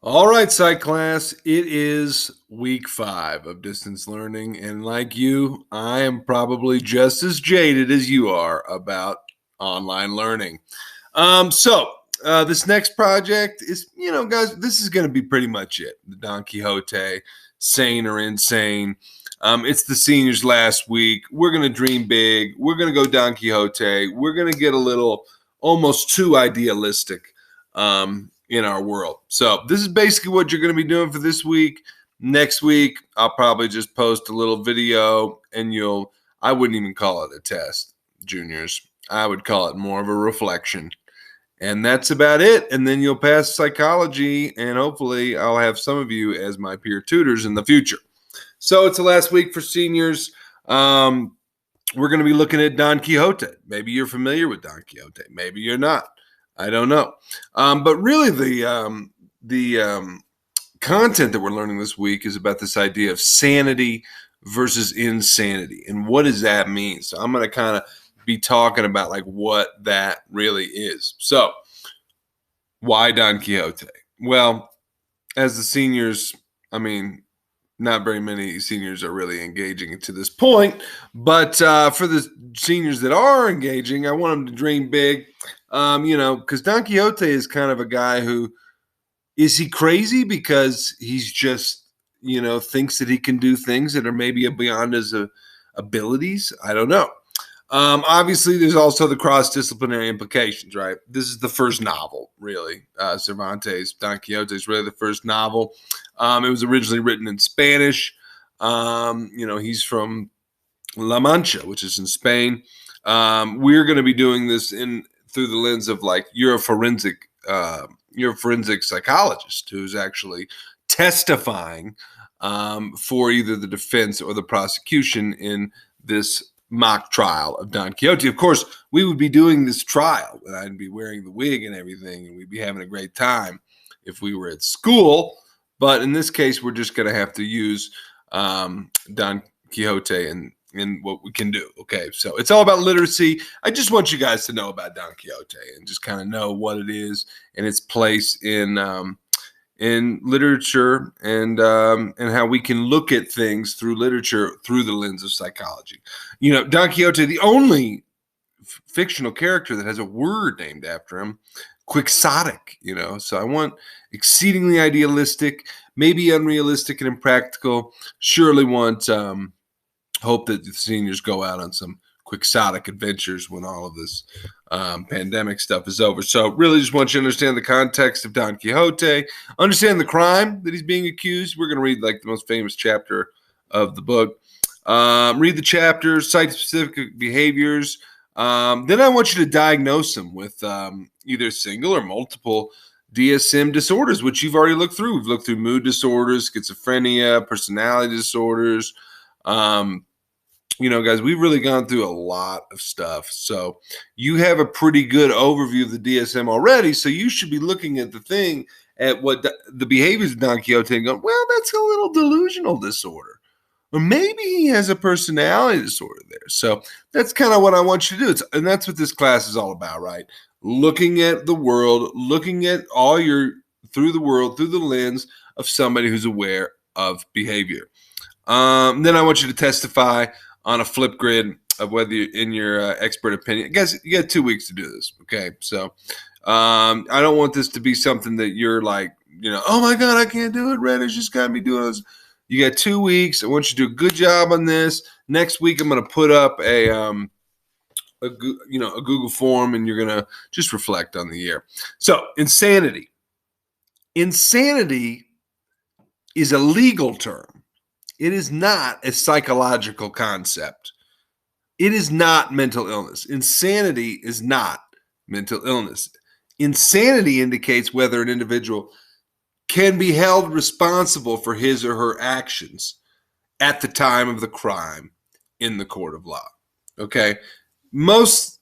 All right, Psych class, it is week 5 of distance learning. And like you, I am probably just as jaded as you are about online learning. This next project is, guys, this is going to be pretty much it. The Don Quixote, Sane or Insane. It's the seniors last week. We're going to dream big. We're going to go Don Quixote. We're going to get a little almost too idealistic. In our world. So this is basically what you're going to be doing for this week. Next week, I'll probably just post a little video and I wouldn't even call it a test, juniors. I would call it more of a reflection. And that's about it. And then you'll pass psychology, and hopefully I'll have some of you as my peer tutors in the future. So it's the last week for seniors. We're going to be looking at Don Quixote. Maybe you're familiar with Don Quixote. Maybe you're not. I don't know. But really the content that we're learning this week is about this idea of sanity versus insanity. And what does that mean? So I'm going to kind of be talking about like what that really is. So why Don Quixote? Well, as the seniors, not very many seniors are really engaging to this point, but for the seniors that are engaging, I want them to dream big, because Don Quixote is kind of a guy who, is he crazy because he's just, thinks that he can do things that are maybe beyond his abilities? I don't know. Obviously, there's also the cross-disciplinary implications, right? This is the first novel, really. Cervantes' Don Quixote is really the first novel. It was originally written in Spanish. He's from La Mancha, which is in Spain. We're going to be doing this through the lens of like you're a forensic psychologist who's actually testifying for either the defense or the prosecution in this mock trial of Don Quixote. Of course, we would be doing this trial, and I'd be wearing the wig and everything, and we'd be having a great time if we were at school. But in this case, we're just going to have to use Don Quixote in what we can do. Okay, so it's all about literacy. I just want you guys to know about Don Quixote and just kind of know what it is and its place in literature and how we can look at things through literature through the lens of psychology. Don Quixote, the only fictional character that has a word named after him, Quixotic. So I want exceedingly idealistic, maybe unrealistic and impractical. Surely want hope that the seniors go out on some Quixotic adventures when all of this pandemic stuff is over. So really just want you to understand the context of Don Quixote, understand the crime that he's being accused. We're going to read like the most famous chapter of the book. Read the chapter, cite specific behaviors. Then I want you to diagnose him with either single or multiple DSM disorders, which you've already looked through. We've looked through mood disorders, schizophrenia, personality disorders. Guys, we've really gone through a lot of stuff. So you have a pretty good overview of the DSM already. So you should be looking at what the behaviors of Don Quixote and going, well, that's a little delusional disorder. Or maybe he has a personality disorder there. So that's kind of what I want you to do. And that's what this class is all about, right? Looking at the world, looking at through the world, through the lens of somebody who's aware of behavior. Then I want you to testify on a flip grid of whether you're in your expert opinion. Guys, you got 2 weeks to do this, okay? So I don't want this to be something that you're like, oh my God, I can't do it. Reddish just got me doing this. You got 2 weeks. I want you to do a good job on this. Next week, I'm going to put up a Google form, and you're going to just reflect on the year. So insanity. Insanity is a legal term. It is not a psychological concept. It is not mental illness. Insanity is not mental illness. Insanity indicates whether an individual can be held responsible for his or her actions at the time of the crime in the court of law. Okay? Most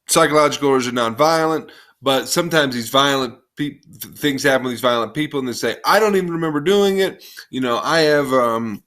psychological orders are nonviolent, but sometimes these violent things happen with these violent people, and they say, I don't even remember doing it. I have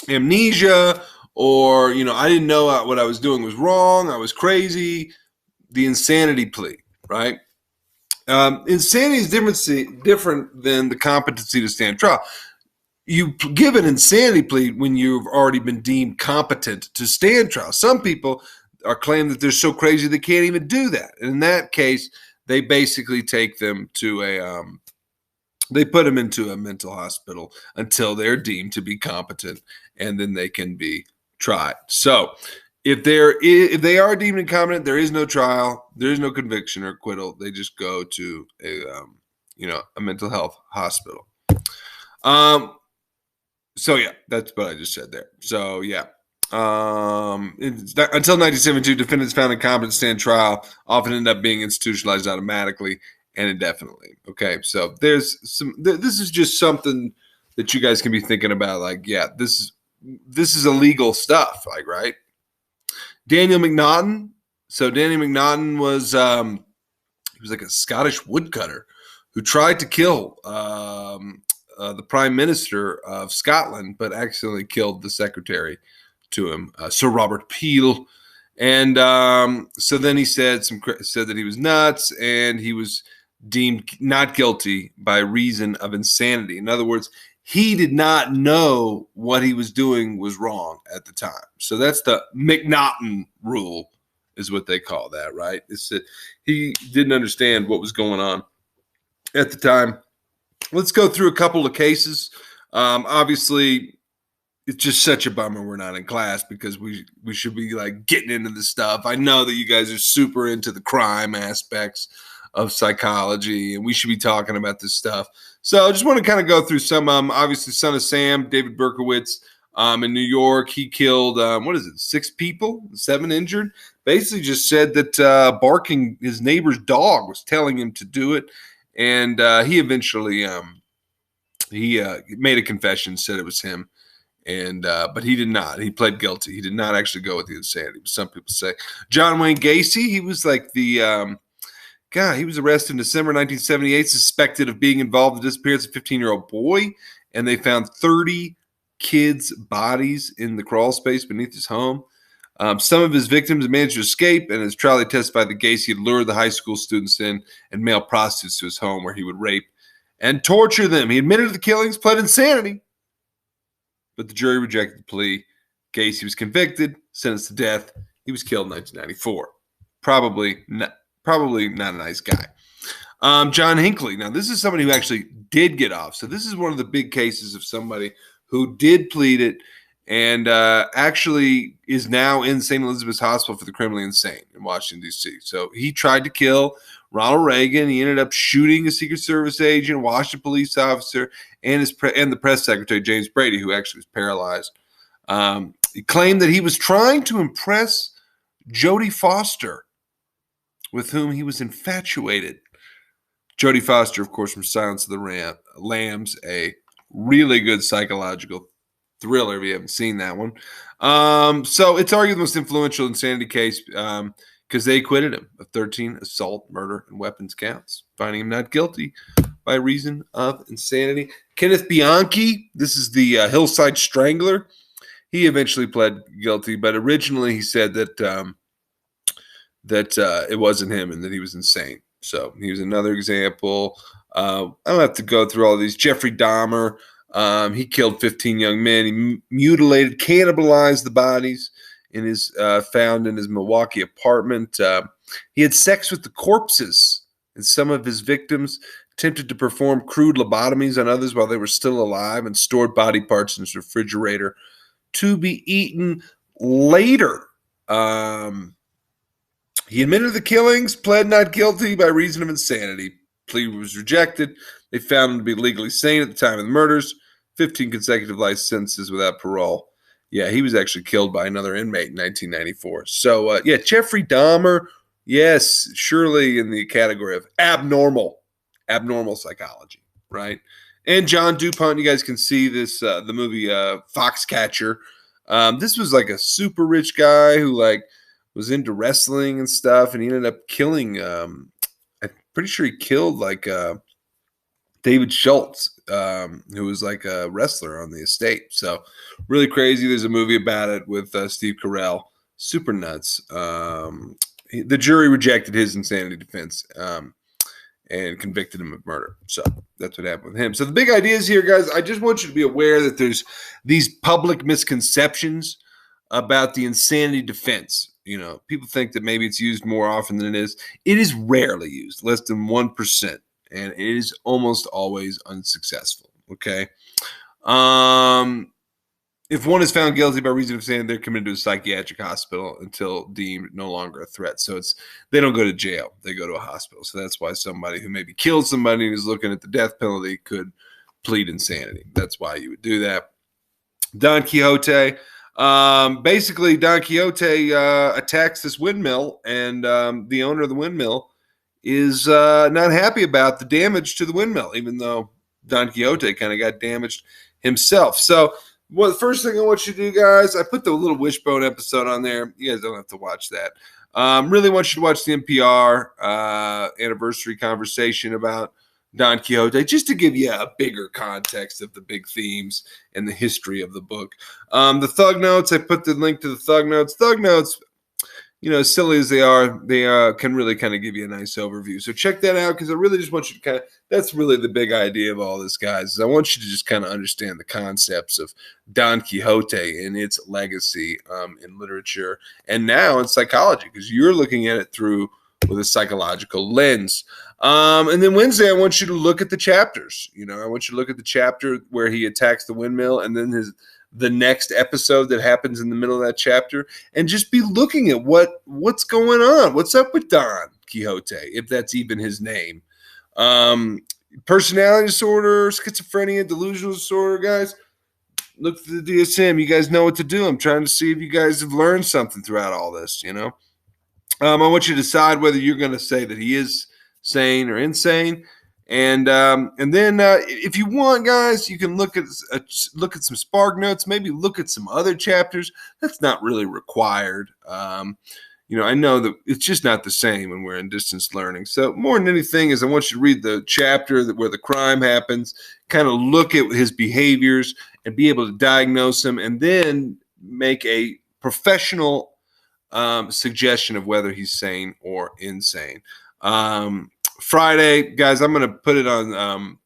amnesia, or I didn't know what I was doing was wrong, I was crazy. The insanity plea, right? Insanity is different than the competency to stand trial. You give an insanity plea when you've already been deemed competent to stand trial. Some people are claiming that they're so crazy they can't even do that. And in that case, they basically take them to they put them into a mental hospital until they're deemed to be competent, and then they can be tried. So if they are deemed incompetent, there is no trial, there is no conviction or acquittal. They just go to a mental health hospital. So yeah, that's what I just said there. So yeah. Until 1972, defendants found incompetent to stand trial often end up being institutionalized automatically and indefinitely. Okay, so there's some. This is just something that you guys can be thinking about. Like, yeah, this is illegal stuff. Like, right? Daniel McNaughton. So Daniel McNaughton was he was like a Scottish woodcutter who tried to kill the Prime Minister of Scotland, but accidentally killed the secretary to him, Sir Robert Peel. And so then he said that he was nuts, and he was deemed not guilty by reason of insanity. In other words, he did not know what he was doing was wrong at the time. So that's the McNaughton rule, is what they call that, right? It's that he didn't understand what was going on at the time. Let's go through a couple of cases. Obviously, it's just such a bummer we're not in class, because we should be like getting into this stuff. I know that you guys are super into the crime aspects of psychology, and we should be talking about this stuff. So I just want to kind of go through some. Obviously, Son of Sam, David Berkowitz, in New York, he killed 6 people, 7 injured. Basically, just said that barking his neighbor's dog was telling him to do it, and he eventually made a confession, said it was him. And but he did not. He pled guilty. He did not actually go with the insanity. Some people say. John Wayne Gacy, he was like the he was arrested in December 1978, suspected of being involved in the disappearance of a 15-year-old boy, and they found 30 kids' bodies in the crawl space beneath his home. Some of his victims managed to escape, and his trial, they testified that Gacy had lured the high school students in and male prostitutes to his home, where he would rape and torture them. He admitted to the killings, pled insanity, but the jury rejected the plea. Gacy was convicted, sentenced to death. He was killed in 1994. Probably not a nice guy. John Hinckley. Now, this is somebody who actually did get off. So this is one of the big cases of somebody who did plead it and actually is now in St. Elizabeth's Hospital for the Criminally Insane in Washington, D.C. So he tried to kill Ronald Reagan. He ended up shooting a Secret Service agent, a Washington police officer, and the press secretary, James Brady, who actually was paralyzed. He claimed that he was trying to impress Jodie Foster, with whom he was infatuated. Jodie Foster, of course, from Silence of the Lambs, a really good psychological thriller if you haven't seen that one. So it's arguably the most influential insanity case because they acquitted him of 13 assault, murder, and weapons counts, finding him not guilty by reason of insanity. Kenneth Bianchi, this is the Hillside Strangler. He eventually pled guilty, but originally he said that it wasn't him and that he was insane. So he was another example. I don't have to go through all these. Jeffrey Dahmer, he killed 15 young men. He mutilated, cannibalized the bodies found in his Milwaukee apartment. He had sex with the corpses, and some of his victims attempted to perform crude lobotomies on others while they were still alive, and stored body parts in his refrigerator to be eaten later. He admitted to the killings, pled not guilty by reason of insanity. Plea was rejected. They found him to be legally sane at the time of the murders. 15 consecutive life sentences without parole. Yeah, he was actually killed by another inmate in 1994. So, Jeffrey Dahmer, yes, surely in the category of abnormal psychology, right? And John DuPont, you guys can see this, the movie Foxcatcher. This was like a super rich guy who was into wrestling and stuff, and he ended up killing, I'm pretty sure he killed David Schultz, who was like a wrestler on the estate. So really crazy. There's a movie about it with Steve Carell. Super nuts. The jury rejected his insanity defense. and convicted him of murder. So that's what happened with him. So the big idea is here, guys, I just want you to be aware that there's these public misconceptions about the insanity defense. People think that maybe it's used more often than it is. It is rarely used, less than 1%, and it is almost always unsuccessful. Okay. If one is found guilty by reason of saying, they're committed to a psychiatric hospital until deemed no longer a threat. So they don't go to jail; they go to a hospital. So that's why somebody who maybe killed somebody and is looking at the death penalty could plead insanity. That's why you would do that. Don Quixote. Basically, Don Quixote attacks this windmill, and the owner of the windmill is not happy about the damage to the windmill, even though Don Quixote kind of got damaged himself. So, the first thing I want you to do, guys, I put the little Wishbone episode on there. You guys don't have to watch that. Really want you to watch the NPR anniversary conversation about Don Quixote, just to give you a bigger context of the big themes and the history of the book. The Thug Notes, I put the link to the Thug Notes. Thug Notes, as silly as they can really kind of give you a nice overview. So check that out, because I really just want you to that's really the big idea of all this, guys, is I want you to just kind of understand the concepts of Don Quixote and its legacy in literature and now in psychology, because you're looking at it with a psychological lens. And then Wednesday, I want you to look at the chapters. I want you to look at the chapter where he attacks the windmill, and then the next episode that happens in the middle of that chapter, and just be looking at what's going on. What's up with Don Quixote, if that's even his name? Personality disorder, schizophrenia, delusional disorder, guys. Look at the DSM. You guys know what to do. I'm trying to see if you guys have learned something throughout all this, I want you to decide whether you're going to say that he is sane or insane. And then if you want, guys, you can look at some Spark Notes, maybe look at some other chapters. That's not really required. I know that it's just not the same when we're in distance learning. So more than anything is I want you to read the chapter where the crime happens, kind of look at his behaviors and be able to diagnose him, and then make a professional suggestion of whether he's sane or insane. Friday, guys, I'm going to put it on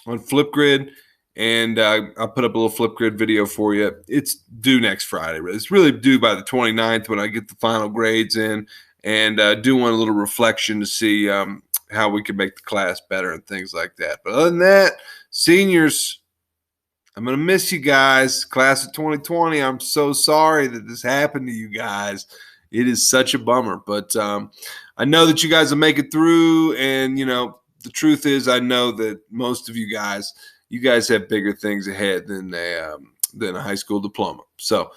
Flipgrid, and I'll put up a little Flipgrid video for you. It's due next Friday. It's really due by the 29th when I get the final grades in, and do want a little reflection to see how we can make the class better and things like that. But other than that, seniors, I'm going to miss you guys. Class of 2020, I'm so sorry that this happened to you guys. It is such a bummer, but I know that you guys will make it through, and the truth is, I know that most of you guys have bigger things ahead than a high school diploma. So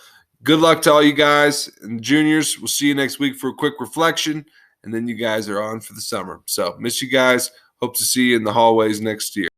good luck to all you guys and juniors. We'll see you next week for a quick reflection, and then you guys are on for the summer. So miss you guys. Hope to see you in the hallways next year.